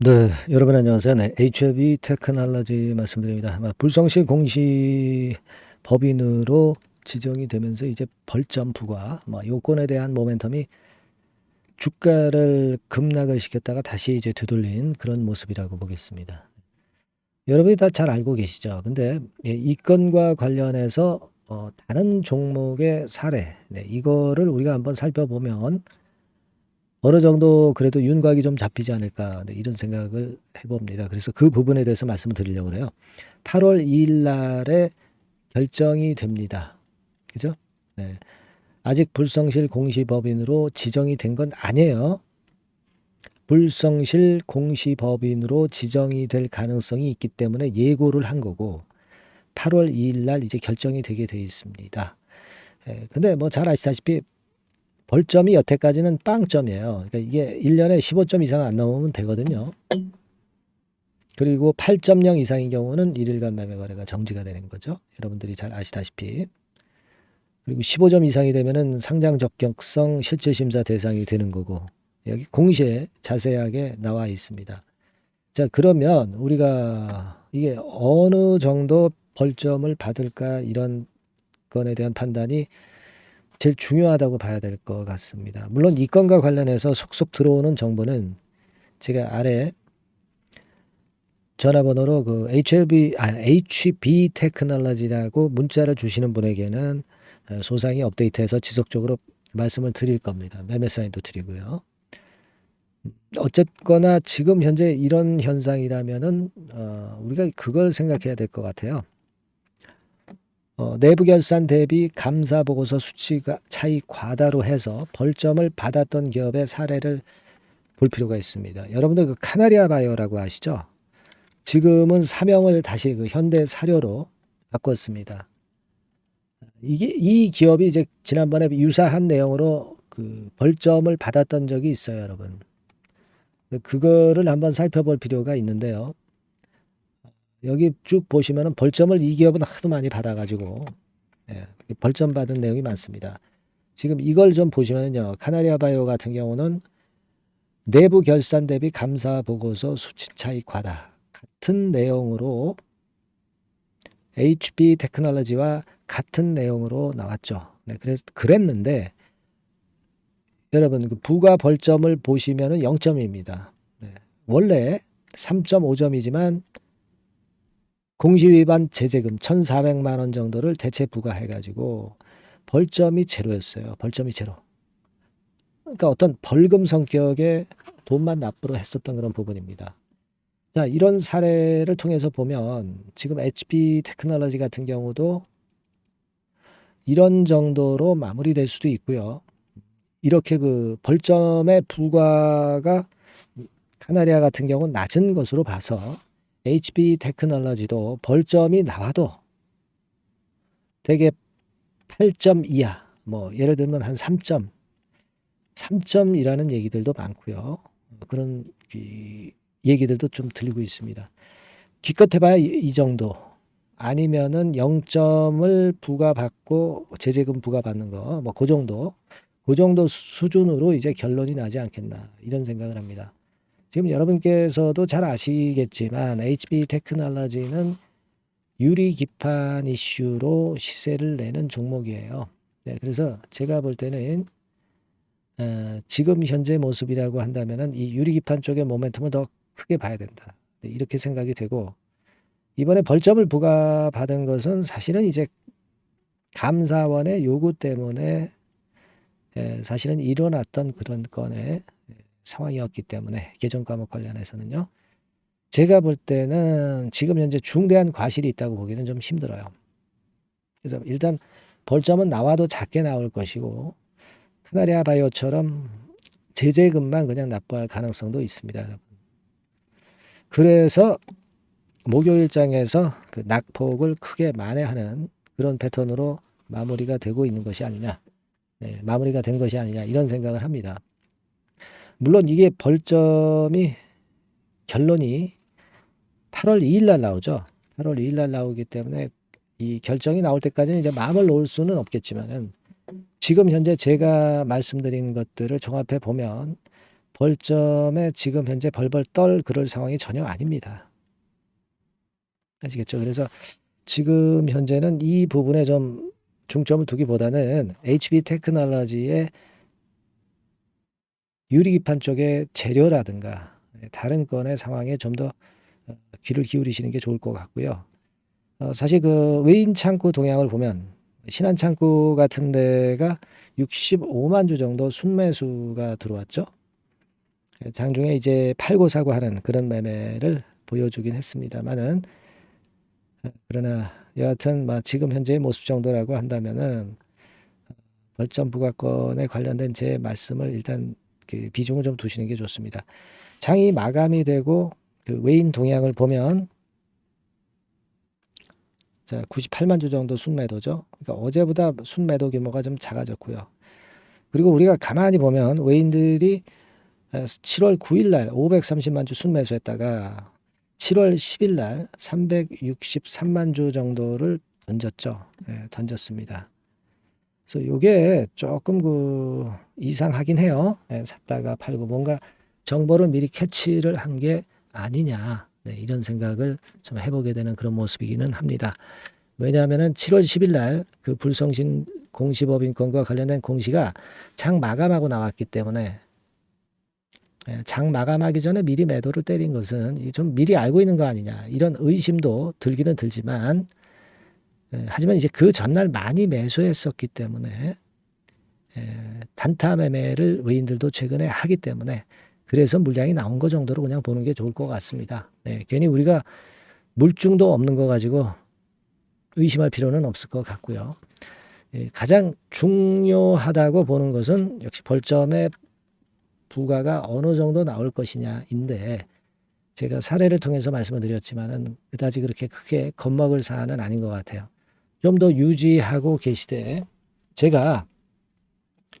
네, 여러분 안녕하세요. 네, HLB 테크놀로지 말씀드립니다. 불성실 공시 법인으로 지정이 되면서 이제 벌점 부과, 요건에 대한 모멘텀이 주가를 급락을 시켰다가 다시 이제 되돌린 그런 모습이라고 보겠습니다. 여러분이 다 잘 알고 계시죠? 근데 이 건과 관련해서 다른 종목의 사례, 이거를 우리가 한번 살펴보면 어느 정도 그래도 윤곽이 좀 잡히지 않을까, 이런 생각을 해봅니다. 그래서 그 부분에 대해서 말씀을 드리려고 해요. 8월 2일 날에 결정이 됩니다. 그죠? 네. 아직 불성실 공시법인으로 지정이 된 건 아니에요. 불성실 공시법인으로 지정이 될 가능성이 있기 때문에 예고를 한 거고 8월 2일 날 이제 결정이 되게 돼 있습니다. 근데 뭐 잘 아시다시피 벌점이 여태까지는 빵점이에요. 그러니까 이게 1년에 15점 이상 안 나오면 되거든요. 그리고 8.0 이상인 경우는 1일간 매매 거래가 정지가 되는 거죠. 여러분들이 잘 아시다시피. 그리고 15점 이상이 되면은 상장 적격성 실질 심사 대상이 되는 거고. 여기 공시에 자세하게 나와 있습니다. 자, 그러면 우리가 이게 어느 정도 벌점을 받을까 이런 건에 대한 판단이 제일 중요하다고 봐야 될 것 같습니다. 물론 이 건과 관련해서 속속 들어오는 정보는 제가 아래 전화번호로 그 HB 테크놀로지라고 문자를 주시는 분에게는 소상히 업데이트해서 지속적으로 말씀을 드릴 겁니다. 매매 사인도 드리고요. 어쨌거나 지금 현재 이런 현상이라면은 우리가 그걸 생각해야 될 것 같아요. 내부 결산 대비 감사 보고서 수치가 차이 과다로 해서 벌점을 받았던 기업의 사례를 볼 필요가 있습니다. 여러분들 그 카나리아 바이오라고 아시죠? 지금은 사명을 다시 그 현대 사료로 바꿨습니다. 이 기업이 이제 지난번에 유사한 내용으로 그 벌점을 받았던 적이 있어요, 여러분. 그거를 한번 살펴볼 필요가 있는데요. 여기 쭉 보시면은 벌점을 이 기업은 하도 많이 받아가지고 벌점 받은 내용이 많습니다. 지금 이걸 좀 보시면요, 카나리아 바이오 같은 경우는 내부 결산 대비 감사 보고서 수치 차이 과다 같은 내용으로 HB 테크놀로지와 같은 내용으로 나왔죠. 네, 그래서 그랬는데 여러분 그 부가 벌점을 보시면은 0점입니다. 네, 원래 3.5점이지만 공시위반 제재금 1,400만 원 정도를 대체 부과해가지고 벌점이 제로였어요. 벌점이 제로. 그러니까 어떤 벌금 성격의 돈만 납부를 했었던 그런 부분입니다. 자, 이런 사례를 통해서 보면 지금 HP 테크놀로지 같은 경우도 이런 정도로 마무리될 수도 있고요. 이렇게 그 벌점의 부과가 카나리아 같은 경우는 낮은 것으로 봐서 HB 테크놀로지도 벌점이 나와도 되게 8점 이하, 뭐 예를 들면 한 3점, 3점이라는 얘기들도 많고요. 그런 얘기들도 좀 들리고 있습니다. 기껏 해봐야 이 정도. 아니면은 0점을 부과받고 제재금 부과받는 거, 뭐 그 정도. 그 정도 수준으로 이제 결론이 나지 않겠나 이런 생각을 합니다. 지금 여러분께서도 잘 아시겠지만 HB 테크놀로지는 유리 기판 이슈로 시세를 내는 종목이에요. 네, 그래서 제가 볼 때는 지금 현재 모습이라고 한다면은 이 유리 기판 쪽의 모멘텀을 더 크게 봐야 된다. 네, 이렇게 생각이 되고 이번에 벌점을 부과받은 것은 사실은 이제 감사원의 요구 때문에 사실은 일어났던 그런 건의 상황이었기 때문에 개정 과목 관련해서는요. 제가 볼 때는 지금 현재 중대한 과실이 있다고 보기는 좀 힘들어요. 그래서 일단 벌점은 나와도 작게 나올 것이고 카나리아 바이오처럼 제재금만 그냥 납부할 가능성도 있습니다. 여러분. 그래서 목요일장에서 그 낙폭을 크게 만회하는 그런 패턴으로 마무리가 되고 있는 것이 아니냐. 네, 마무리가 된 것이 아니냐 이런 생각을 합니다. 물론 이게 벌점이 결론이 8월 2일 날 나오죠. 8월 2일 날 나오기 때문에 이 결정이 나올 때까지는 이제 마음을 놓을 수는 없겠지만은 지금 현재 제가 말씀드린 것들을 종합해 보면 벌점에 지금 현재 벌벌 떨 그럴 상황이 전혀 아닙니다. 아시겠죠? 그래서 지금 현재는 이 부분에 좀 중점을 두기보다는 HB 테크놀로지의 유리기판 쪽의 재료라든가 다른 건의 상황에 좀 더 귀를 기울이시는 게 좋을 것 같고요. 사실 그 외인 창고 동향을 보면 신한 창고 같은 데가 65만 주 정도 순매수가 들어왔죠. 장중에 이제 팔고 사고 하는 그런 매매를 보여주긴 했습니다만은, 그러나 여하튼 지금 현재의 모습 정도라고 한다면은 벌점 부과권에 관련된 제 말씀을 일단 그 비중을 좀 두시는 게 좋습니다. 장이 마감이 되고 그 외인 동향을 보면 자 98만 주 정도 순매도죠. 그러니까 어제보다 순매도 규모가 좀 작아졌고요. 그리고 우리가 가만히 보면 외인들이 7월 9일 날 530만 주 순매수했다가 7월 10일 날 363만 주 정도를 던졌죠. 던졌습니다. 그래서 이게 조금 그 이상하긴 해요. 샀다가 팔고 뭔가 정보를 미리 캐치를 한 게 아니냐. 이런 생각을 좀 해보게 되는 그런 모습이기는 합니다. 왜냐하면은 7월 10일 날 그 불성신 공시법인권과 관련된 공시가 장 마감하고 나왔기 때문에 장 마감하기 전에 미리 매도를 때린 것은 좀 미리 알고 있는 거 아니냐 이런 의심도 들기는 들지만, 하지만 이제 그 전날 많이 매수했었기 때문에 단타 매매를 외인들도 최근에 하기 때문에 그래서 물량이 나온 거 정도로 그냥 보는 게 좋을 것 같습니다. 괜히 우리가 물증도 없는 거 가지고 의심할 필요는 없을 것 같고요. 가장 중요하다고 보는 것은 역시 벌점의 부과가 어느 정도 나올 것이냐인데, 제가 사례를 통해서 말씀을 드렸지만은 그다지 그렇게 크게 겁먹을 사안은 아닌 것 같아요. 좀 더 유지하고 계시되, 제가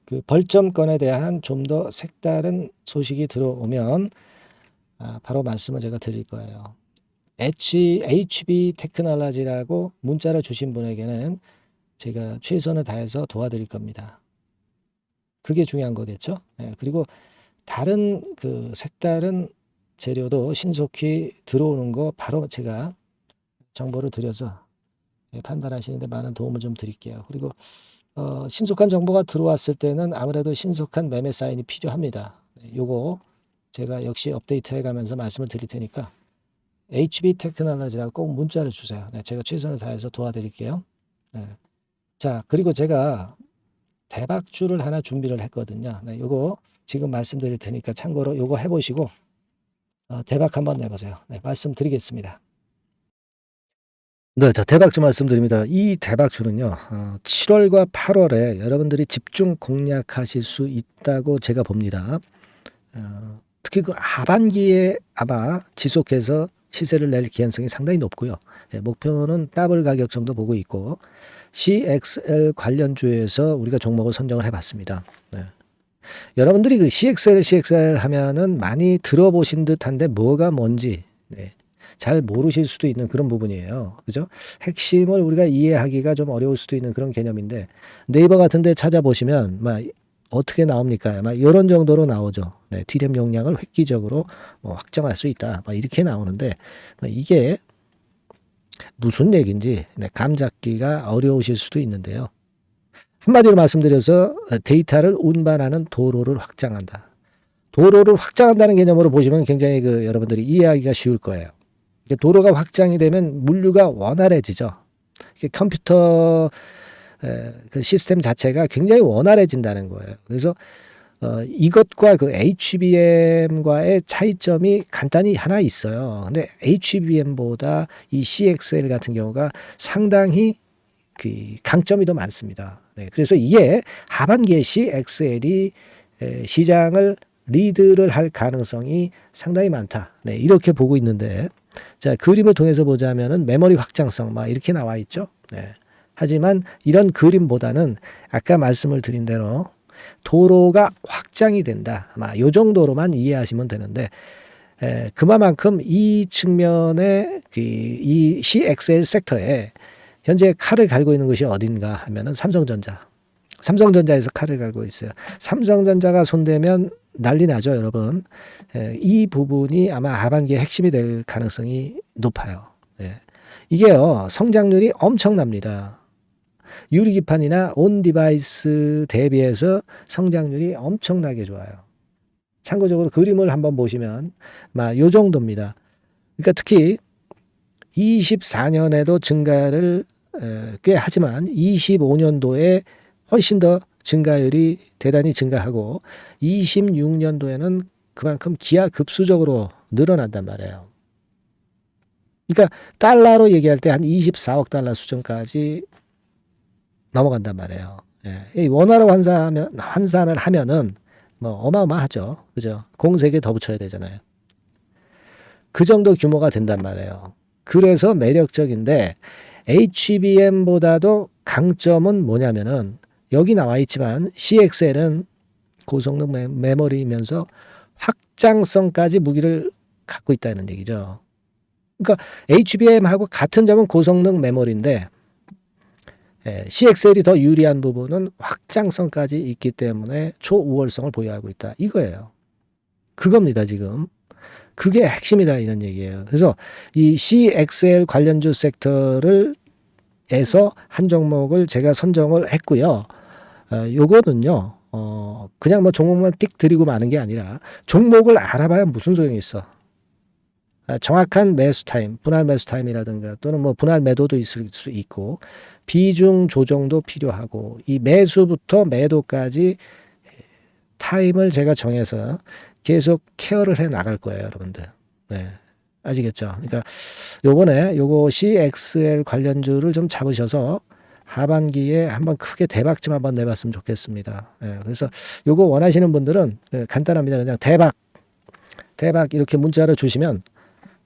그 벌점권에 대한 좀 더 색다른 소식이 들어오면 바로 말씀을 제가 드릴 거예요. HB 테크놀로지라고 문자를 주신 분에게는 제가 최선을 다해서 도와드릴 겁니다. 그게 중요한 거겠죠. 그리고 다른 그 색다른 재료도 신속히 들어오는 거 바로 제가 정보를 드려서 판단하시는데 많은 도움을 좀 드릴게요. 그리고 신속한 정보가 들어왔을 때는 아무래도 신속한 매매 사인이 필요합니다. 요거 제가 역시 업데이트 해가면서 말씀을 드릴 테니까 HB 테크놀로지라고 꼭 문자를 주세요. 제가 최선을 다해서 도와드릴게요. 자, 그리고 제가 대박주를 하나 준비를 했거든요. 요거 지금 말씀드릴 테니까 참고로 요거 해보시고 대박 한번 내보세요. 말씀드리겠습니다. 자, 대박주 말씀드립니다. 이 대박주는요, 7월과 8월에 여러분들이 집중 공략하실 수 있다고 제가 봅니다. 특히 그 하반기에 아마 지속해서 시세를 낼 기한성이 상당히 높고요. 목표는 더블 가격 정도 보고 있고, CXL 관련주에서 우리가 종목을 선정을 해봤습니다. 여러분들이 그 CXL 하면은 많이 들어보신 듯한데 뭐가 뭔지 잘 모르실 수도 있는 그런 부분이에요. 그죠? 핵심을 우리가 이해하기가 좀 어려울 수도 있는 그런 개념인데, 네이버 같은 데 찾아보시면 어떻게 나옵니까? 이런 정도로 나오죠. D램 용량을 획기적으로 확정할 수 있다. 이렇게 나오는데, 이게 무슨 얘기인지 감 잡기가 어려우실 수도 있는데요. 한마디로 말씀드려서 데이터를 운반하는 도로를 확장한다. 도로를 확장한다는 개념으로 보시면 굉장히 여러분들이 이해하기가 쉬울 거예요. 도로가 확장이 되면 물류가 원활해지죠. 컴퓨터 그 시스템 자체가 굉장히 원활해진다는 거예요. 그래서 이것과 그 HBM과의 차이점이 간단히 하나 있어요. 근데 HBM보다 이 CXL 같은 경우가 상당히 그 강점이 더 많습니다. 그래서 이게 하반기에 CXL이 시장을 리드를 할 가능성이 상당히 많다. 이렇게 보고 있는데, 자, 그림을 통해서 보자면은 메모리 확장성 이렇게 나와 있죠. 하지만 이런 그림보다는 아까 말씀을 드린 대로 도로가 확장이 된다. 요 정도로만 이해하시면 되는데, 그만큼 이 측면에 이 CXL 섹터에 현재 칼을 갈고 있는 것이 어딘가 하면은 삼성전자에서 칼을 갈고 있어요. 삼성전자가 손대면 난리 나죠, 여러분. 이 부분이 아마 하반기의 핵심이 될 가능성이 높아요. 예. 이게요, 성장률이 엄청납니다. 유리기판이나 온 디바이스 대비해서 성장률이 엄청나게 좋아요. 참고적으로 그림을 한번 보시면 요 정도입니다. 그러니까 특히 24년에도 증가를 꽤 하지만 25년도에 훨씬 더 증가율이 대단히 증가하고 26년도에는 그만큼 기하급수적으로 늘어난단 말이에요. 그러니까 달러로 얘기할 때 한 24억 달러 수준까지 넘어간단 말이에요. 예. 원화로 환산을 하면은 뭐 어마어마하죠. 그죠? 공세에 더 붙여야 되잖아요. 그 정도 규모가 된단 말이에요. 그래서 매력적인데 HBM보다도 강점은 뭐냐면은 여기 나와 있지만 CXL은 고성능 메모리이면서 확장성까지 무기를 갖고 있다는 얘기죠. 그러니까 HBM하고 같은 점은 고성능 메모리인데 CXL이 더 유리한 부분은 확장성까지 있기 때문에 초우월성을 보유하고 있다. 이거예요. 그겁니다, 지금. 그게 핵심이다 이런 얘기예요. 그래서 이 CXL 관련주 섹터를 에서 한 종목을 제가 선정을 했고요. 요거는요. 그냥 뭐 종목만 띡 드리고 마는 게 아니라 종목을 알아봐야 무슨 소용이 있어. 정확한 매수 타임, 분할 매수 타임이라든가 또는 뭐 분할 매도도 있을 수 있고 비중 조정도 필요하고 이 매수부터 매도까지 타임을 제가 정해서 계속 케어를 해 나갈 거예요, 여러분들. 네. 아시겠죠? 그러니까 요번에 요거 CXL 관련주를 좀 잡으셔서 하반기에 한번 크게 대박 좀 한번 내봤으면 좋겠습니다. 예, 그래서 요거 원하시는 분들은 간단합니다. 그냥 대박 이렇게 문자를 주시면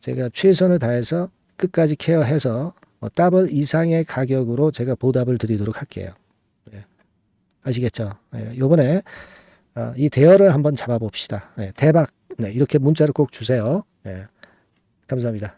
제가 최선을 다해서 끝까지 케어해서 더블 이상의 가격으로 제가 보답을 드리도록 할게요. 예, 아시겠죠? 예, 요번에 이 대여를 한번 잡아봅시다. 예, 대박 이렇게 문자를 꼭 주세요. 예, 감사합니다.